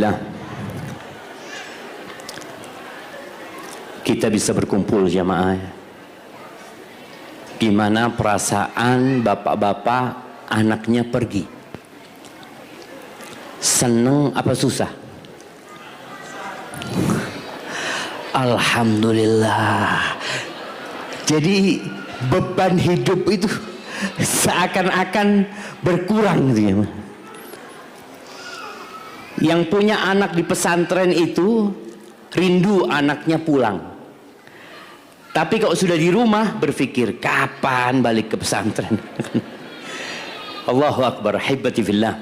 Alhamdulillah kita bisa berkumpul jamaah. Gimana perasaan bapak-bapak anaknya pergi? Seneng apa susah? Alhamdulillah. Jadi beban hidup itu seakan-akan berkurang gitu ya. Yang punya anak di pesantren itu rindu anaknya pulang. Tapi kalau sudah di rumah berpikir kapan balik ke pesantren. Allahu Akbar, hibati fillah.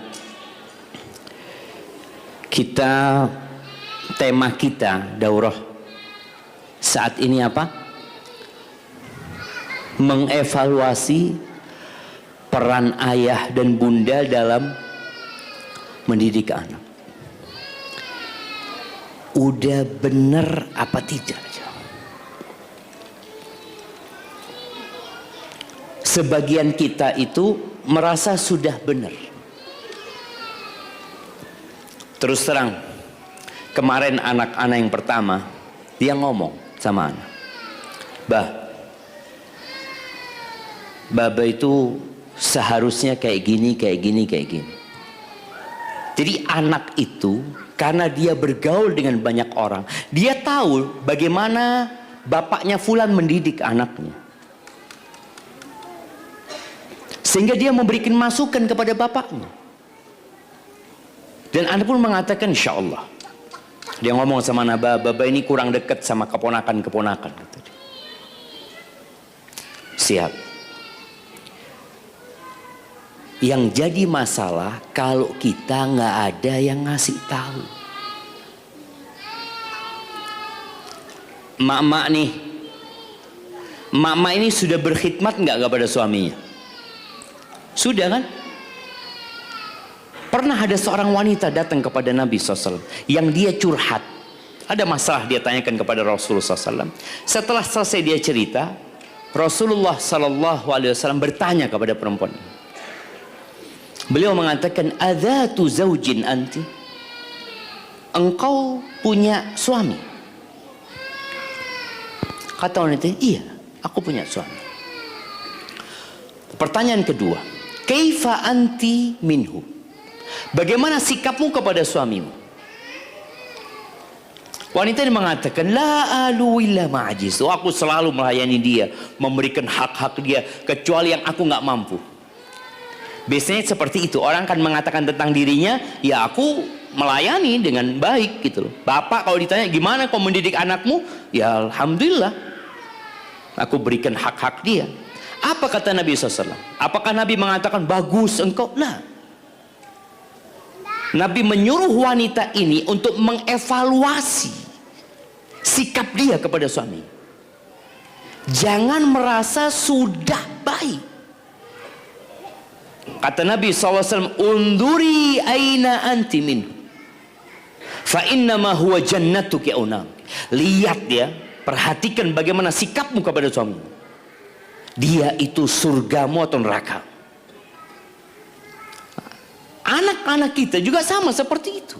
Tema kita daurah saat ini apa? Mengevaluasi peran ayah dan bunda dalam mendidik anak. Udah bener apa tidak? Sebagian kita itu merasa sudah benar. Terus terang, kemarin anak-anak yang pertama dia ngomong sama anak, Baba itu seharusnya kayak gini, kayak gini, kayak gini. Jadi anak itu karena dia bergaul dengan banyak orang, dia tahu bagaimana bapaknya fulan mendidik anaknya. Sehingga dia memberikan masukan kepada bapaknya. Dan anak pun mengatakan insya Allah. Dia ngomong sama anak, Baba ini kurang dekat sama keponakan-keponakan. Siap. Yang jadi masalah kalau kita nggak ada yang ngasih tahu. Mak-mak nih, mak-mak ini sudah berkhidmat nggak kepada suaminya? Sudah kan? Pernah ada seorang wanita datang kepada Nabi SAW yang dia curhat. Ada masalah dia tanyakan kepada Rasulullah SAW. Setelah selesai dia cerita, Rasulullah SAW bertanya kepada perempuan ini. Beliau mengatakan, adzatu zaujin anti? Engkau punya suami? Kata wanita, iya, aku punya suami. Pertanyaan kedua, kaifa anti minhu? Bagaimana sikapmu kepada suamimu? Wanita ini mengatakan, la alu illa ma'ajiz. Aku selalu melayani dia, memberikan hak-hak dia, kecuali yang aku nggak mampu. Biasanya seperti itu, orang kan mengatakan tentang dirinya, ya aku melayani dengan baik gitu loh. Bapak kalau ditanya gimana kau mendidik anakmu, ya alhamdulillah, aku berikan hak-hak dia. Apa kata Nabi SAW? Apakah Nabi mengatakan bagus engkau? Nah, Nabi menyuruh wanita ini untuk mengevaluasi sikap dia kepada suami. Jangan merasa sudah baik. Kata Nabi SAW, unduri aina anti minhu fa innama huwa jannatuki aunam. Lihat dia, perhatikan bagaimana sikapmu kepada suami. Dia itu surgamu atau neraka. Anak-anak kita juga sama seperti itu.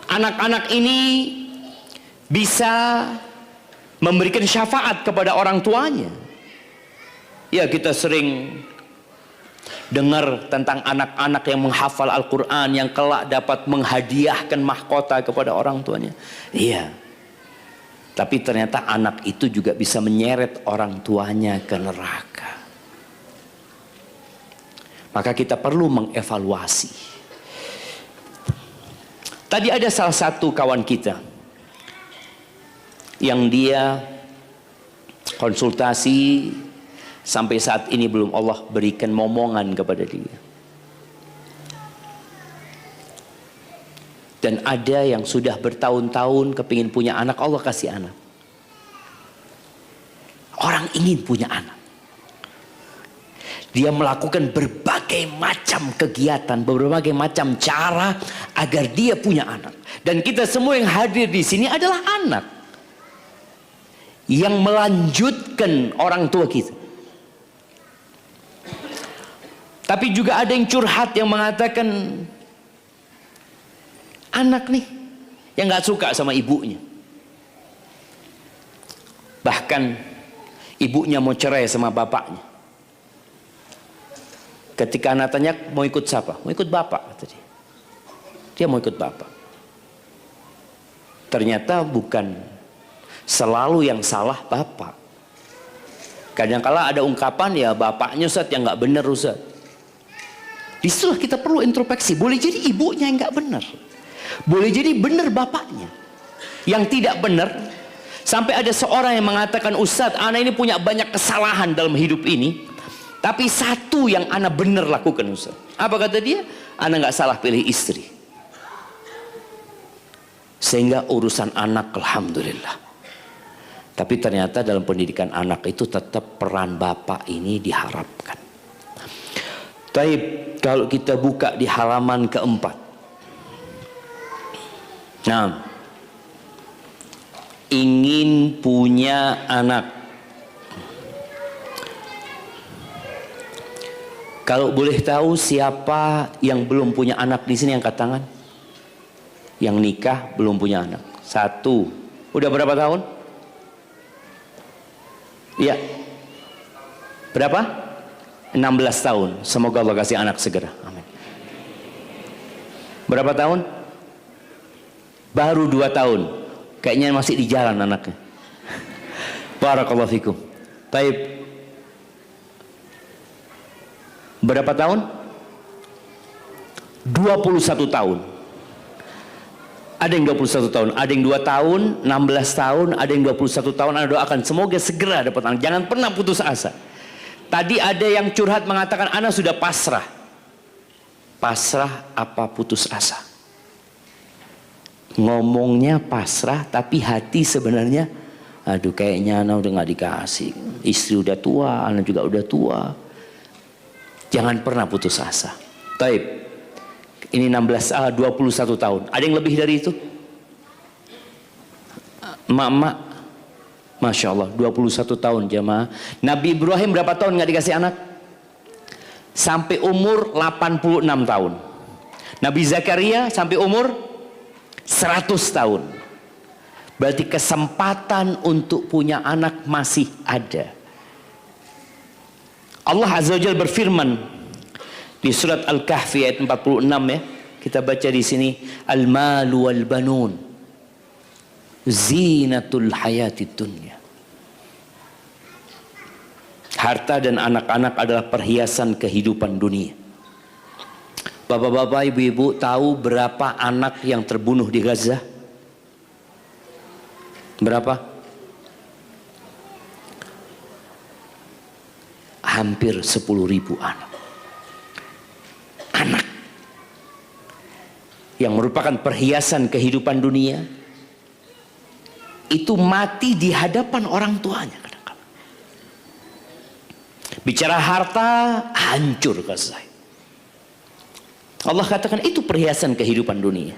Anak-anak ini bisa memberikan syafaat kepada orang tuanya. Ya, kita sering dengar tentang anak-anak yang menghafal Al-Quran, yang kelak dapat menghadiahkan mahkota kepada orang tuanya. Iya. Tapi ternyata anak itu juga bisa menyeret orang tuanya ke neraka. Maka kita perlu mengevaluasi. Tadi ada salah satu kawan kita yang dia konsultasi, sampai saat ini belum Allah berikan momongan kepada dia. Dan ada yang sudah bertahun-tahun kepingin punya anak, Allah kasih anak. Orang ingin punya anak. Dia melakukan berbagai macam kegiatan, berbagai macam cara agar dia punya anak. Dan kita semua yang hadir di sini adalah anak yang melanjutkan orang tua kita. Tapi juga ada yang curhat yang mengatakan, anak nih yang nggak suka sama ibunya. Bahkan ibunya mau cerai sama bapaknya. Ketika anak tanya mau ikut siapa? Mau ikut bapak, kata dia. Dia mau ikut bapak. Ternyata bukan selalu yang salah bapak. Kadang-kala ada ungkapan ya bapaknya Ustaz yang nggak benar Ustaz. Disitulah kita perlu introspeksi. Boleh jadi ibunya yang nggak benar, boleh jadi benar bapaknya yang tidak benar. Sampai ada seorang yang mengatakan, Ustaz, anak ini punya banyak kesalahan dalam hidup ini, tapi satu yang anak benar lakukan Ustaz. Apa kata dia? Anak nggak salah pilih istri, sehingga urusan anak alhamdulillah. Tapi ternyata dalam pendidikan anak itu tetap peran bapak ini diharapkan. Taib, kalau kita buka di halaman keempat. Nah, ingin punya anak. Kalau boleh tahu siapa yang belum punya anak di sini, angkat tangan. Yang nikah belum punya anak. Satu. Udah berapa tahun? Iya. Berapa? 16 tahun. Semoga Allah kasih anak segera. Amin. Berapa tahun? Baru 2 tahun. Kayaknya masih di jalan anaknya. Barakallahu fikum. Taib. Berapa tahun? 21 tahun. Ada yang 21 tahun, ada yang 2 tahun, 16 tahun, ada yang 21 tahun. Anda doakan semoga segera dapat anak. Jangan pernah putus asa. Tadi ada yang curhat mengatakan anak sudah pasrah. Pasrah apa putus asa? Ngomongnya pasrah, tapi hati sebenarnya, aduh kayaknya anak udah nggak dikasih. Istri udah tua, anak juga udah tua. Jangan pernah putus asa. Taib. Ini 21 tahun. Ada yang lebih dari itu? Emak-emak, Masya Allah, 21 tahun jamaah. Nabi Ibrahim berapa tahun nggak dikasih anak? Sampai umur 86 tahun. Nabi Zakaria sampai umur 100 tahun. Berarti kesempatan untuk punya anak masih ada. Allah Azza wa Jalla berfirman di surat Al-Kahfi ayat 46 ya. Kita baca di sini, al-malu wal banun zinatul hayatid dunya. Harta dan anak-anak adalah perhiasan kehidupan dunia. Bapak-bapak, ibu-ibu tahu berapa anak yang terbunuh di Gaza? Berapa? Hampir 10.000 anak. Anak yang merupakan perhiasan kehidupan dunia itu mati di hadapan orang tuanya. Bicara harta, hancur kasih. Allah katakan itu perhiasan kehidupan dunia.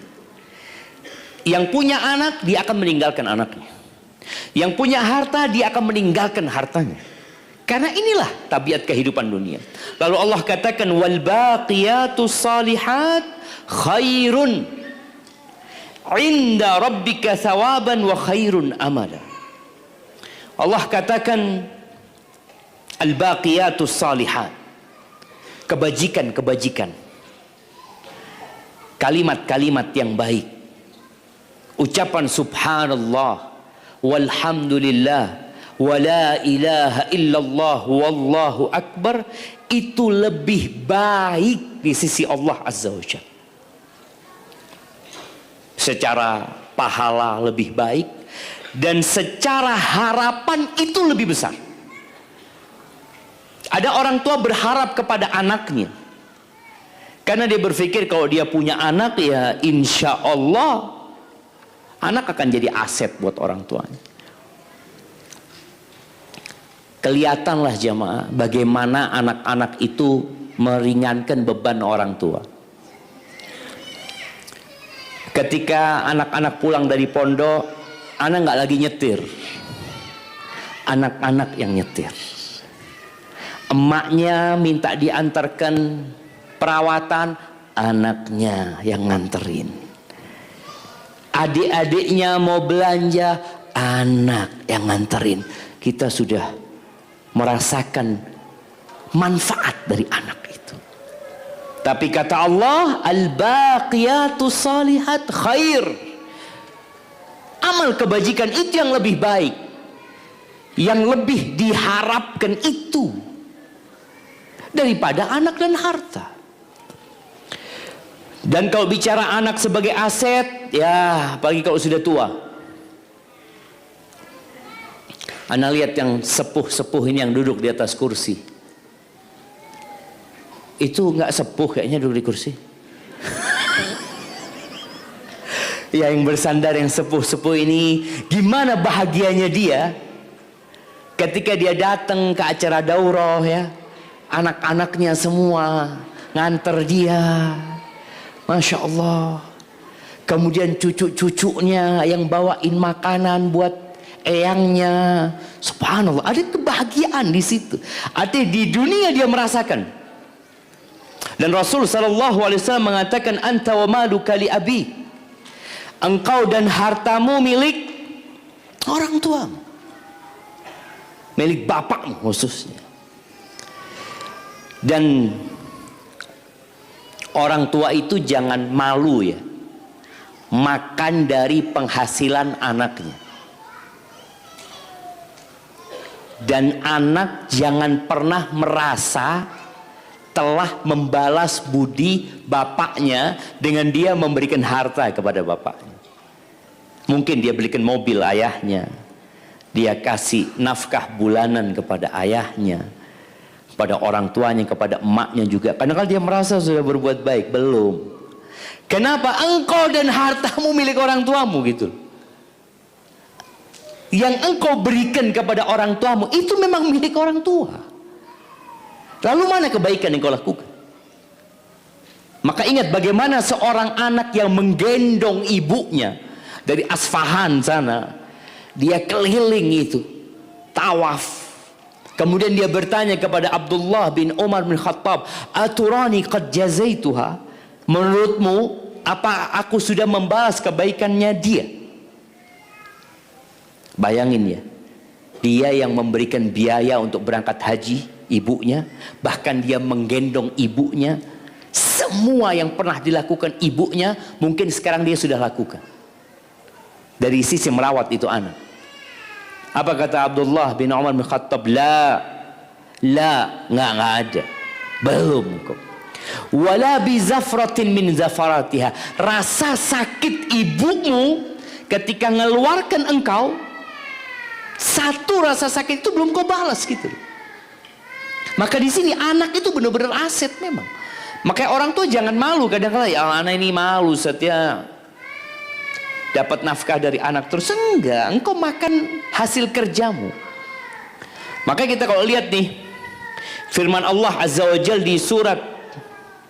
Yang punya anak, dia akan meninggalkan anaknya. Yang punya harta, dia akan meninggalkan hartanya. Karena inilah tabiat kehidupan dunia. Lalu Allah katakan, wal baqiyatus salihat khairun inda rabbika thawaban wa khairun amala. Allah katakan al-baqiyatus salihat, kebajikan-kebajikan, kalimat-kalimat yang baik, ucapan subhanallah walhamdulillah wa la ilaha illallah wallahu akbar, itu lebih baik di sisi Allah Azza wa Jalla. Secara pahala lebih baik, dan secara harapan itu lebih besar. Ada orang tua berharap kepada anaknya karena dia berpikir kalau dia punya anak, ya insya Allah anak akan jadi aset buat orang tuanya. Kelihatanlah jamaah bagaimana anak-anak itu meringankan beban orang tua. Ketika anak-anak pulang dari pondok, anak nggak lagi nyetir, anak-anak yang nyetir. Emaknya minta diantarkan perawatan, anaknya yang nganterin. Adik-adiknya mau belanja, anak yang nganterin. Kita sudah merasakan manfaat dari anak itu. Tapi kata Allah, al-baqiyatus salihat khair. Amal kebajikan itu yang lebih baik, yang lebih diharapkan itu daripada anak dan harta. Dan kalau bicara anak sebagai aset, ya apalagi kalau sudah tua. Anda lihat yang sepuh-sepuh ini yang duduk di atas kursi. Itu nggak sepuh kayaknya duduk di kursi. Ya, yang bersandar yang sepuh-sepuh ini, gimana bahagianya dia ketika dia datang ke acara daurah, ya, anak-anaknya semua nganter dia, Masya Allah. Kemudian cucu-cucunya yang bawain makanan buat eyangnya, subhanallah, ada kebahagiaan di situ. Artinya di dunia dia merasakan. Dan Rasul SAW mengatakan, anta wa maluka li abi, engkau dan hartamu milik orang tuamu, milik bapakmu khususnya. Dan orang tua itu jangan malu, ya, makan dari penghasilan anaknya. Dan anak jangan pernah merasa telah membalas budi bapaknya dengan dia memberikan harta kepada bapaknya. Mungkin dia belikan mobil ayahnya, dia kasih nafkah bulanan kepada ayahnya, kepada orang tuanya, kepada emaknya juga. Kadang-kadang dia merasa sudah berbuat baik. Belum. Kenapa? Engkau dan hartamu milik orang tuamu, gitu. Yang engkau berikan kepada orang tuamu itu memang milik orang tua. Lalu mana kebaikan yang kau lakukan? Maka ingat bagaimana seorang anak yang menggendong ibunya dari Asfahan sana, dia keliling itu, tawaf. Kemudian dia bertanya kepada Abdullah bin Umar bin Khattab, aturani qad jazaituha? Menurutmu apa aku sudah membalas kebaikannya dia? Bayangin, ya, dia yang memberikan biaya untuk berangkat haji ibunya, bahkan dia menggendong ibunya. Semua yang pernah dilakukan ibunya mungkin sekarang dia sudah lakukan dari sisi merawat itu anak. Apa kata Abdullah bin Umar bin Khattab? Nggak ada, belum kok. Wala bi zafratin min zafaratiha, rasa sakit ibumu ketika mengeluarkan engkau, satu rasa sakit itu belum kau balas, gitu. Maka di sini anak itu benar-benar aset memang. Makanya orang tua jangan malu kadang-kadang, ya anak ini malu setia dapat nafkah dari anak terus. Enggak, engkau makan hasil kerjamu. Maka kita kalau lihat nih firman Allah Azza wa Jalla di surat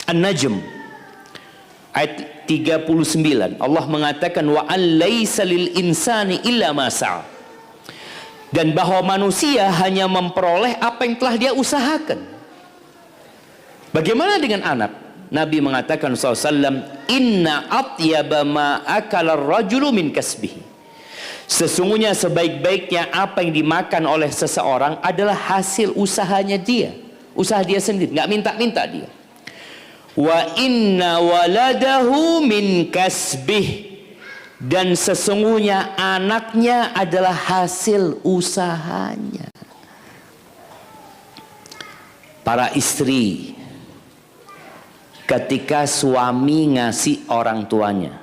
An-Najm ayat 39, Allah mengatakan wa an laisa lil insani illa ma sa'a, dan bahwa manusia hanya memperoleh apa yang telah dia usahakan. Bagaimana dengan anak? Nabi mengatakan SAW, inna atyaba ma akala rajulu min kasbihi, sesungguhnya sebaik-baiknya apa yang dimakan oleh seseorang adalah hasil usahanya dia, usaha dia sendiri, nggak minta-minta dia. Wa inna waladahu min kasbih, dan sesungguhnya anaknya adalah hasil usahanya. Para istri, ketika suami ngasih orang tuanya,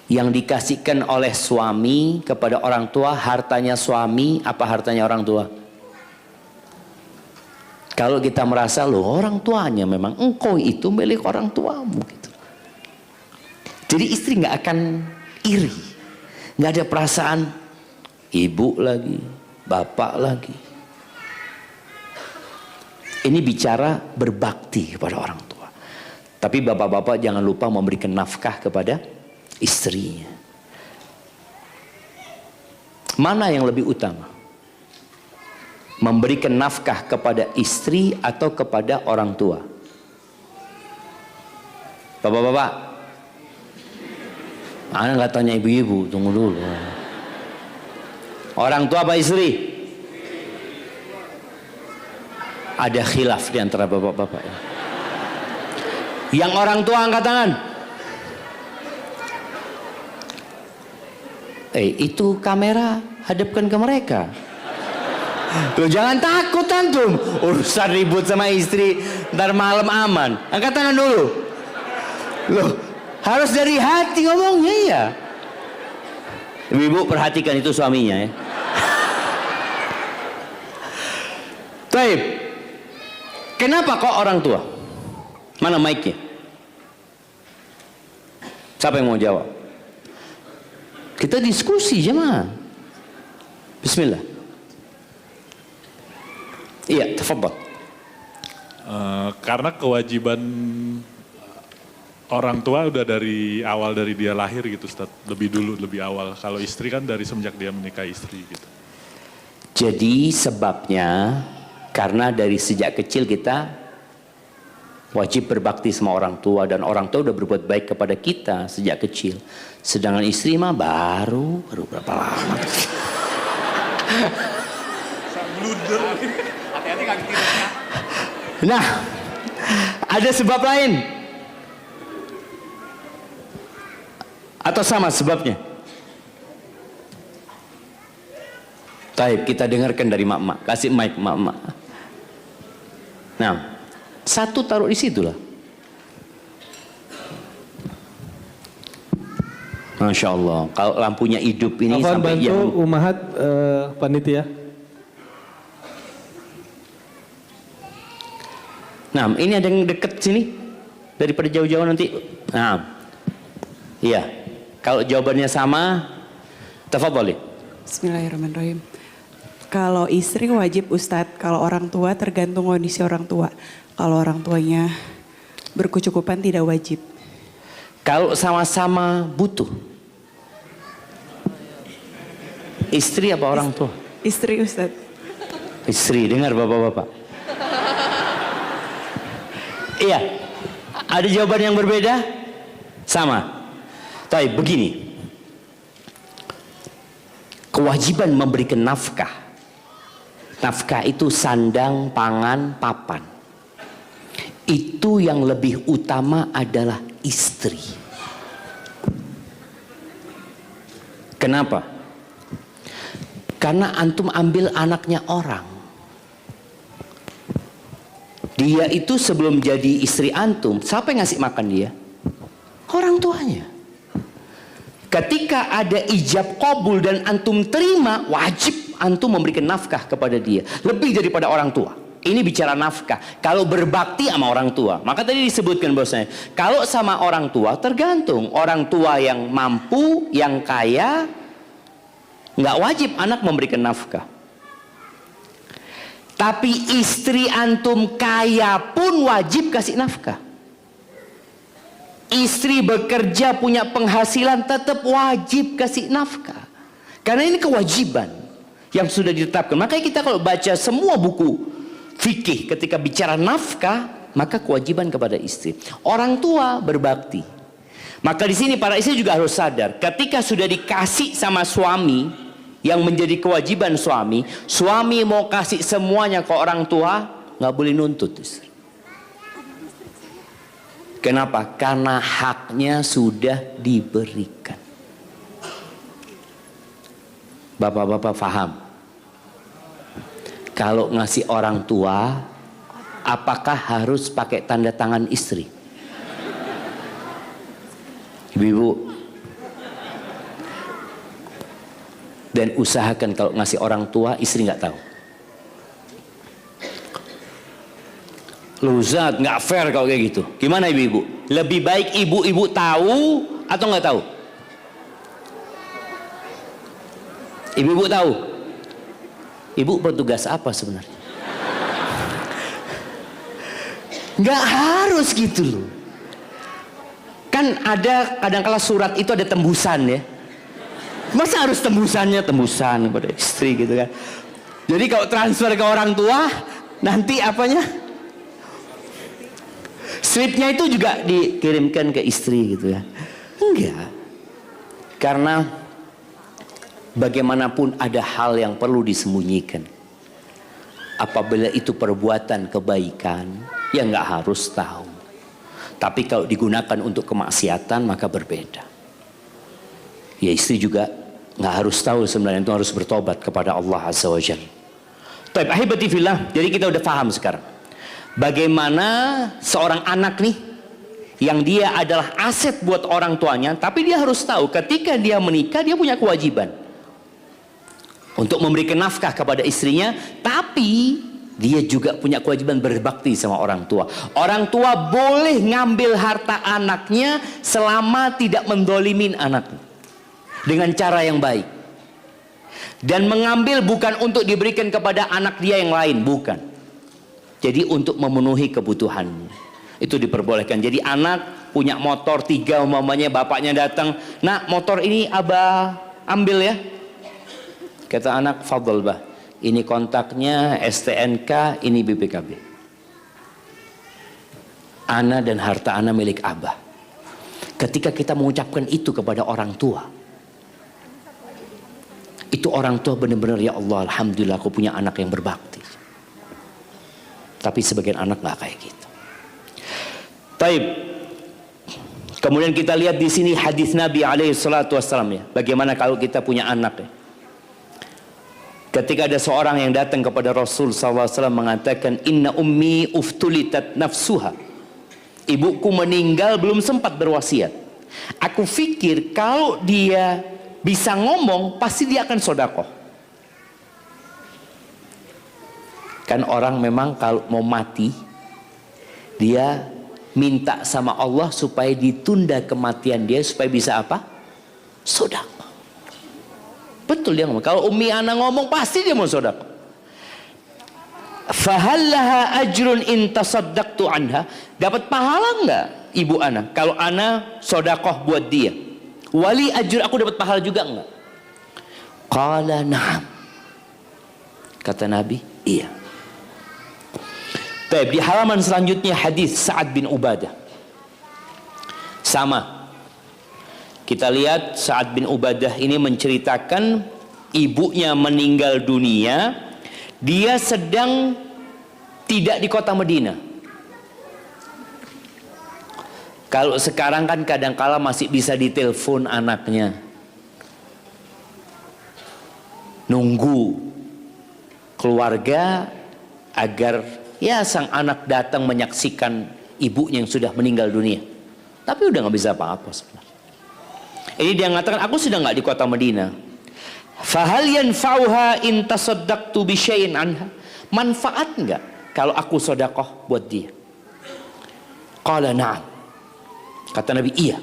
yang dikasihkan oleh suami kepada orang tua, hartanya suami apa hartanya orang tua? Kalau kita merasa, loh orang tuanya memang, engkau itu milik orang tuamu, gitu. Jadi istri nggak akan iri, nggak ada perasaan ibu lagi, bapak lagi. Ini bicara berbakti kepada orang tua. Tapi bapak-bapak jangan lupa memberikan nafkah kepada istrinya. Mana yang lebih utama? Memberikan nafkah kepada istri atau kepada orang tua? Bapak-bapak, Anda nggak tanya ibu-ibu, tunggu dulu. Orang tua apa istri? Ada khilaf di antara bapak-bapak. Yang orang tua angkat tangan. Itu kamera hadapkan ke mereka. Loh, jangan takut antum. Urusan ribut sama istri ntar malam aman. Angkat tangan dulu. Loh, harus dari hati ngomongnya ya. Ibu-ibu perhatikan itu suaminya ya. Taib. Kenapa kok orang tua? Mana mic-nya? Siapa yang mau jawab? Kita diskusi jemaah. Bismillah. Iya, tafadhol. Karena kewajiban orang tua udah dari awal, dari dia lahir gitu Ustaz. Lebih dulu, lebih awal. Kalau istri kan dari semenjak dia menikahi istri gitu. Jadi sebabnya karena dari sejak kecil kita wajib berbakti sama orang tua, dan orang tua udah berbuat baik kepada kita sejak kecil. Sedangkan istri mah baru berapa lama. Nah, ada sebab lain atau sama sebabnya? Taib, kita dengarkan dari mak-mak. Kasih mic mak-mak. Nah, satu taruh di situ lah. Masya Allah. Kalau lampunya hidup ini Afwan, sampai bantu yang... Umahat panitia. Nah, ini ada yang deket sini daripada jauh-jauh nanti. Nah, iya. Kalau jawabannya sama, tafadhali. Bismillahirrahmanirrahim. Kalau istri wajib Ustadz, kalau orang tua tergantung kondisi orang tua. Kalau orang tuanya berkecukupan tidak wajib. Kalau sama-sama butuh, istri apa orang tua? Istri Ustadz. Istri, dengar bapak-bapak. Iya, ada jawaban yang berbeda? Sama. Tapi begini, kewajiban memberikan nafkah. Nafkah itu sandang, pangan, papan. Itu yang lebih utama adalah istri. Kenapa? Karena antum ambil anaknya orang. Dia itu sebelum jadi istri antum, siapa yang ngasih makan dia? Orang tuanya. Ketika ada ijab qabul dan antum terima, wajib antum memberikan nafkah kepada dia. Lebih daripada orang tua. Ini bicara nafkah. Kalau berbakti sama orang tua, maka tadi disebutkan bahwasanya kalau sama orang tua tergantung. Orang tua yang mampu, yang kaya, nggak wajib anak memberikan nafkah. Tapi istri antum kaya pun wajib kasih nafkah. Istri bekerja punya penghasilan tetap wajib kasih nafkah. Karena ini kewajiban yang sudah ditetapkan. Makanya kita kalau baca semua buku fikih ketika bicara nafkah, maka kewajiban kepada istri. Orang tua berbakti. Maka di sini para istri juga harus sadar, ketika sudah dikasih sama suami, yang menjadi kewajiban suami, suami mau kasih semuanya ke orang tua, nggak boleh nuntut istri. Kenapa? Karena haknya sudah diberikan. Bapak-bapak paham? Kalau ngasih orang tua, apakah harus pakai tanda tangan istri? Ibu-ibu, dan usahakan kalau ngasih orang tua, istri nggak tahu. Loh Ustaz, nggak fair kalau kayak gitu. Gimana ibu-ibu? Lebih baik ibu-ibu tahu atau nggak tahu? Ibu-ibu tahu? Ibu bertugas apa sebenarnya? Nggak harus gitu loh. Kan ada kadang-kala surat itu ada tembusan ya. Masa harus tembusan kepada istri gitu kan? Jadi kalau transfer ke orang tua, nanti apanya? Slipnya itu juga dikirimkan ke istri gitu ya. Enggak. Karena bagaimanapun ada hal yang perlu disembunyikan. Apabila itu perbuatan kebaikan, ya nggak harus tahu. Tapi kalau digunakan untuk kemaksiatan maka berbeda. Ya istri juga nggak harus tahu sebenarnya, itu harus bertobat kepada Allah Azza wa Jalla. Taib ahibati fillah, jadi kita udah paham sekarang. Bagaimana seorang anak nih, yang dia adalah aset buat orang tuanya, tapi dia harus tahu ketika dia menikah dia punya kewajiban untuk memberikan nafkah kepada istrinya, tapi dia juga punya kewajiban berbakti sama orang tua. Orang tua boleh ngambil harta anaknya selama tidak mendolimin anaknya dengan cara yang baik. Dan mengambil bukan untuk diberikan kepada anak dia yang lain, bukan. Jadi untuk memenuhi kebutuhannya. Itu diperbolehkan. Jadi anak punya motor 3 umpamanya, bapaknya datang, "Nak, motor ini abah ambil ya." Kata anak, "Fadl bah, ini kontaknya STNK, ini BPKB. Ana dan harta ana milik abah." Ketika kita mengucapkan itu kepada orang tua, itu orang tua benar-benar, ya Allah, alhamdulillah aku punya anak yang berbakti. Tapi sebagian anak nggak kayak gitu. Taib. Kemudian kita lihat di sini hadis Nabi alaihi salatu wassalam ya. Bagaimana kalau kita punya anak ya. Ketika ada seorang yang datang kepada Rasul SAW mengatakan, "Inna ummi uftulitat nafsuha." Ibuku meninggal belum sempat berwasiat. Aku fikir kalau dia bisa ngomong pasti dia akan sodakoh. Kan orang memang kalau mau mati dia minta sama Allah supaya ditunda kematian dia supaya bisa apa? Sodakoh. Betul dia ngomong. Kalau umi ana ngomong pasti dia mau sodakoh. Fahallaha ajrun in tasaddaqtu anha. Dapat pahala enggak ibu ana kalau ana sodakoh buat dia? Wali ajur, aku dapat pahala juga enggak? Qala na'am. Kata Nabi, iya. Baik, di halaman selanjutnya hadis Sa'ad bin Ubadah. Sama. Kita lihat Sa'ad bin Ubadah ini menceritakan ibunya meninggal dunia. Dia sedang tidak di kota Madinah. Kalau sekarang kan kadangkala masih bisa ditelepon anaknya. Nunggu keluarga agar ya sang anak datang menyaksikan ibunya yang sudah meninggal dunia. Tapi udah nggak bisa apa-apa sebenarnya. Ini dia mengatakan, aku sudah nggak di kota Madinah. Fahal yanfa'uha in tasaddaqtu bi syai'in anha? Manfaat nggak kalau aku sodakoh buat dia? Qala na'am. Kata Nabi, iya.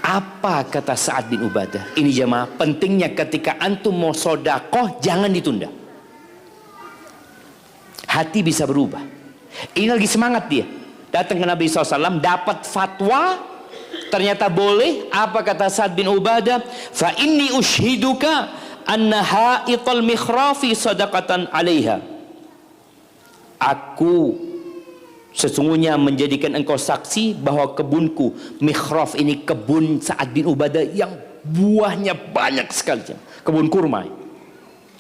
Apa kata Sa'ad bin Ubadah? Ini jemaah, pentingnya ketika antum mau sodakoh jangan ditunda. Hati bisa berubah. Ini lagi semangat dia. Datang ke Nabi SAW, dapat fatwa, ternyata boleh. Apa kata Sa'ad bin Ubadah? Fa inni ushiduka anna ha'ital mikhrafi sadaqatan 'alaiha. Aku sesungguhnya menjadikan engkau saksi bahwa kebunku, mikhraf ini kebun Sa'ad bin Ubadah yang buahnya banyak sekali, kebun kurma.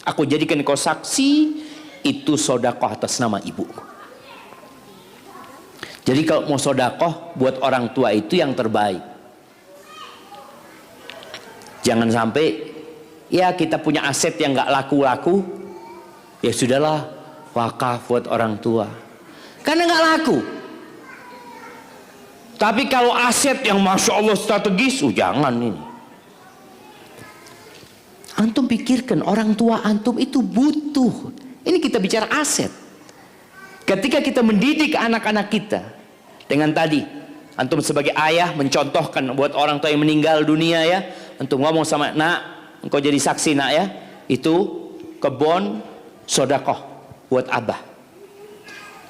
Aku jadikan engkau saksi, itu sodakoh atas nama ibuku. Jadi kalau mau sodakoh buat orang tua itu yang terbaik. Jangan sampai ya kita punya aset yang nggak laku-laku, ya sudahlah wakaf buat orang tua. Karena nggak laku. Tapi kalau aset yang masya Allah strategis, jangan ini. Antum pikirkan orang tua antum itu butuh. Ini kita bicara aset. Ketika kita mendidik anak-anak kita dengan tadi, antum sebagai ayah mencontohkan buat orang tua yang meninggal dunia ya, antum ngomong sama nak, engkau jadi saksi nak ya, itu kebun sodakoh buat abah,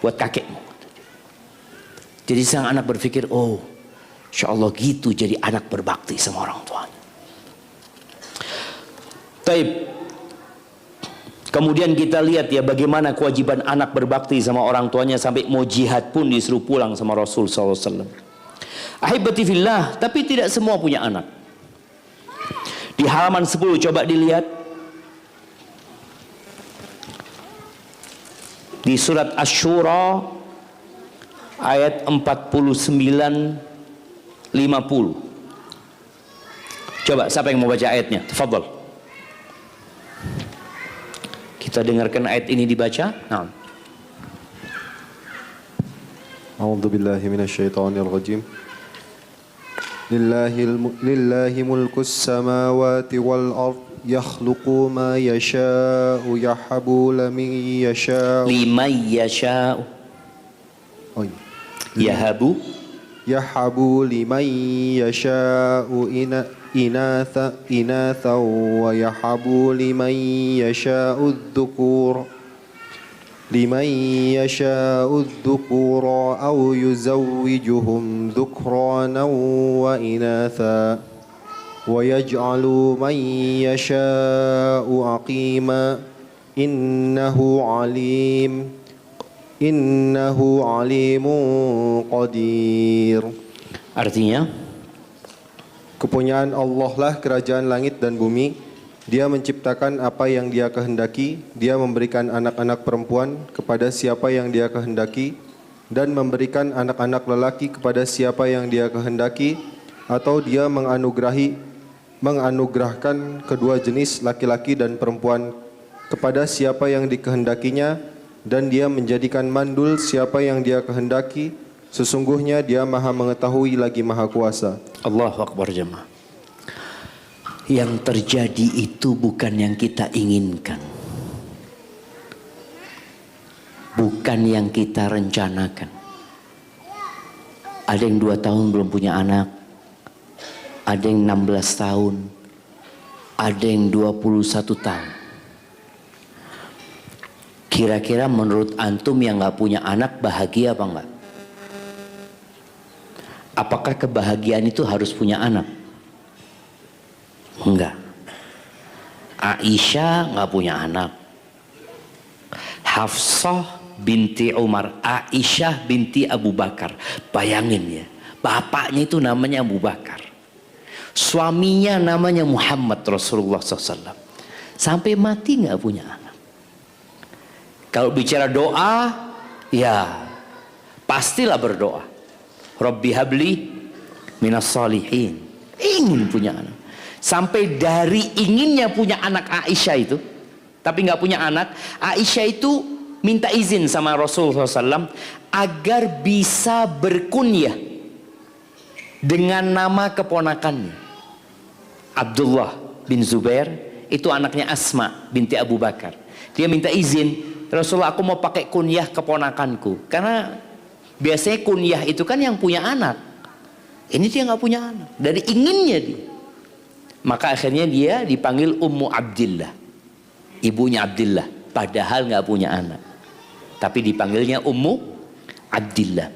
buat kakekmu. Jadi sang anak berpikir, oh, insya Allah gitu jadi anak berbakti sama orang tuanya. Taib. Kemudian kita lihat ya bagaimana kewajiban anak berbakti sama orang tuanya sampai mau jihad pun disuruh pulang sama Rasul SAW. Ahibati fillah, tapi tidak semua punya anak. Di halaman 10 coba dilihat. Di surat Asy-Syura ayat 49 50. Coba siapa yang mau baca ayatnya? Tafadhol. Kita dengarkan ayat ini dibaca. Nah. A'udzu billahi minasyaitonir rajim. Lillahi mulkus samawati wal ard yakhluqu ma yasha'u yahabu liman yasha'u Liman yasha'u. Yahabu. yahabu liman yasha'u inatha wa yahabu liman yasha'u adh-dhukur liman yasha'u adh-dhukura aw yuzawwijuhum dhukrana wa inatha wa yaj'alu man yasha'u aqima innahu alimun qadir. Artinya, kepunyaan Allah lah kerajaan langit dan bumi. Dia menciptakan apa yang Dia kehendaki. Dia memberikan anak-anak perempuan kepada siapa yang Dia kehendaki, dan memberikan anak-anak lelaki kepada siapa yang Dia kehendaki, atau Dia menganugerahkan kedua jenis laki-laki dan perempuan kepada siapa yang dikehendakinya, dan Dia menjadikan mandul siapa yang Dia kehendaki. Sesungguhnya Dia Maha mengetahui lagi Maha kuasa. Allahu Akbar jemaah. Yang terjadi itu bukan yang kita inginkan, bukan yang kita rencanakan. Ada yang 2 tahun belum punya anak, ada yang 16 tahun, ada yang 21 tahun. Kira-kira menurut antum yang gak punya anak bahagia apa enggak? Apakah kebahagiaan itu harus punya anak? Enggak. Aisyah nggak punya anak. Hafsah binti Umar, Aisyah binti Abu Bakar. Bayangin ya, bapaknya itu namanya Abu Bakar, suaminya namanya Muhammad Rasulullah SAW. Sampai mati nggak punya anak. Kalau bicara doa, ya pastilah berdoa. Rabbi habli minas salihin. Ingin punya anak. Sampai dari inginnya punya anak Aisyah itu, tapi nggak punya anak, Aisyah itu minta izin sama Rasulullah SAW agar bisa berkunyah dengan nama keponakannya. Abdullah bin Zubair itu anaknya Asma binti Abu Bakar. Dia minta izin, Rasulullah aku mau pakai kunyah keponakanku, karena biasanya kunyah itu kan yang punya anak. Ini dia nggak punya anak, dari inginnya dia. Maka akhirnya dia dipanggil Ummu Abdillah, ibunya Abdillah, padahal nggak punya anak, tapi dipanggilnya Ummu Abdillah.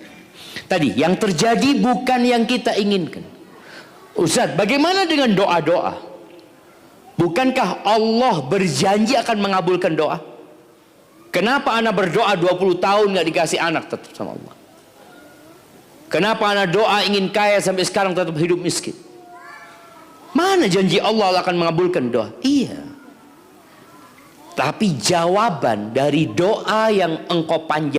Tadi yang terjadi bukan yang kita inginkan. Ustaz, bagaimana dengan doa-doa? Bukankah Allah berjanji akan mengabulkan doa? Kenapa anak berdoa 20 tahun nggak dikasih anak tetap sama Allah? Kenapa anak doa ingin kaya sampai sekarang tetap hidup miskin? Mana janji Allah akan mengabulkan doa? Iya. Tapi jawaban dari doa yang engkau panjatkan